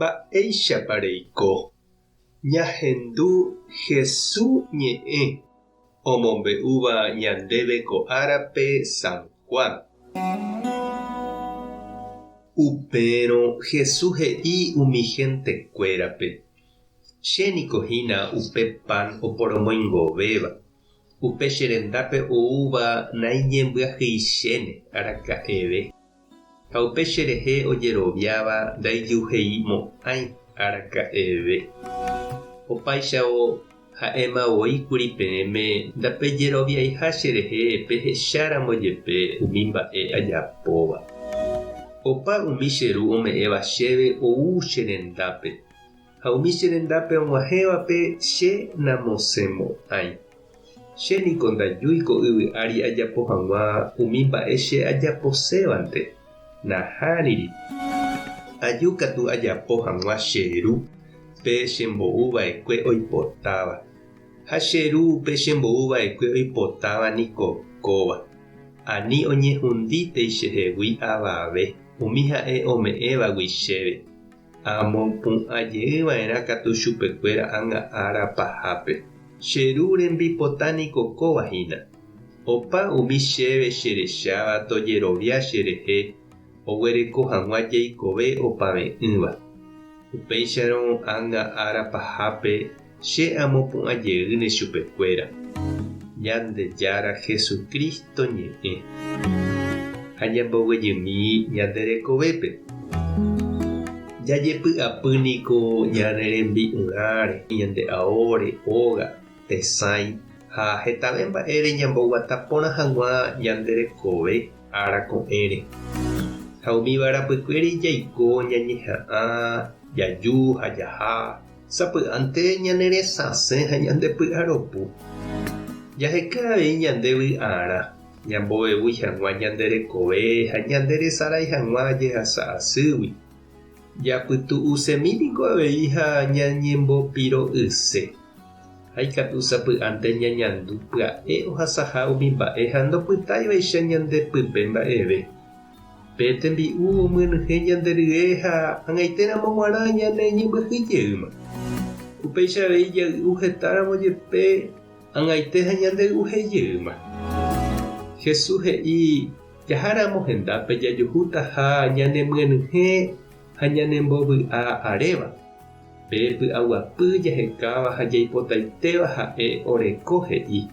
mba'éichapa reiko. Ñahendu Jesús ñe'ẽ omombe'úva ñandéve ko árape San Juan. Upérõ Jesús he'i umi hentekuérape: chéniko hína upe pan oporomoingovéva. Upe che rendápe oúva naiñembyahýichéne araka'eve. Ha upe cherehe ojeroviáva ndaijuheimo'ãi araka'eve. Opaichavo ha'emavoíkuri peẽme ndapejeroviaiha cherehe pehecháramo jepe umi mba'e ajapóva. Opa umi cheru ome'ẽva chéve ou che rendápe. Ha umi che rendápe og̃uahẽvape che namosemo'ãi. Chéniko ndajúiko yvy'ári ajapo hag̃ua umi mba'e che ajaposévante. Nahániri. Ajúkatu ajapo hag̃ua cheru pe chembo'uva'ekue oipotáva. Ha cheru pe chembo'uva'ekue oipotáva niko kóva. Ani oñehundítei chehegui avave. Umi ha'e ome'ẽvagui chéve. Amopu'ãjeýva'erã katu chupekuéra ánga'ára pahápe. Cheru rembipotániko kóvahína. Opa umi chéve cherecháva tojerovia cherehe oguereko hag̃ua jeikove opave'ỹva. Upéicharõ ánga'ára pahápe che amopu'ãjeýne chupekuéra. Ñandejára Jesucristo ñe'ẽ. Ha ñamboguejymi ñande rekovépe. Jajepy'apýniko ñane rembi'yrãre, ñande aóre, óga, tesãi ha hetave mba'ére ñamboguata porã hag̃ua ñande rekove ára ko'ẽre. Ha umi varapykuéri jaiko ñañeha'ã, jaju ha jaha. Sapy'ánte ñane resãse ha ñande py'aropu. Jaheka'avéi ñande vy'ára. Ñambovevúi hag̃ua ñande rekove ha ñande resarái hag̃ua jehasa asýgui. Japytu'usemíniko avei ha ñañembopiro'yse. Ha ikatu sapy'ánte ñañandu pya'e ohasaha umi mba'e ha ndopytávaicha ñande pype mba'eve. Pe tembi'u omyenyhẽ ñande rye ha ag̃aitéramo g̃uarã ñane ñembyhyjeýma. Upeichavéi jay'u hetáramo jepe ag̃aite ha ñande ry'uhejeýma. Jesús he'i jaháramo hendápe jajuhúta ñanemyenyhẽ ha ñanembovy'a aréva. Pe py'aguapy jahekáva ha jaipotaitéva ha'e oreko he'i.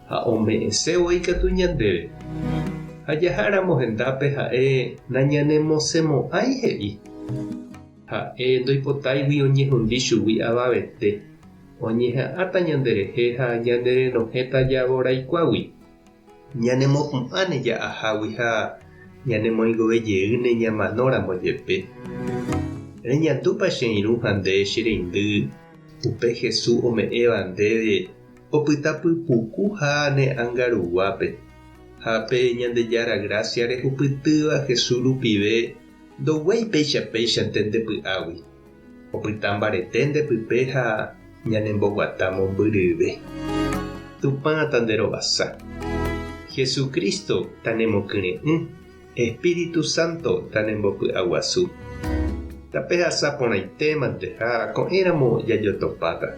Ha ome'ẽsévo ikatu ñandéve. Ha jaháramo hendápe ha'e nañanemosemo'ãi he'i. Ha'e ndoipotáigui oñehundi chugui avavete. Oñeha'ãta ñanderehe ha ñanderenohéta javoraikuágui. Ñanemopu'ãne ja'ahágui ha ñanemoingovejeýne ñamanóramo jepe. Reñandúpa che irũ ha nde che reindy upe Jesús ome'ẽva ndéve opytapypuku ha ne'ãngaruguápe. Ha pe Ñandejára Gracia rehupytýva Jesús rupive ndoguéi péicha ndepy'águi. Opyta mbarete ndepype ha ñanemboguata mombyryve. Tupãta nderovasa. Jesucristo tanemokyre'ỹ. Espíritu Santo tanembopy'aguasu. Tapehasa porãitémante ha ko'ẽramo jajotopáta.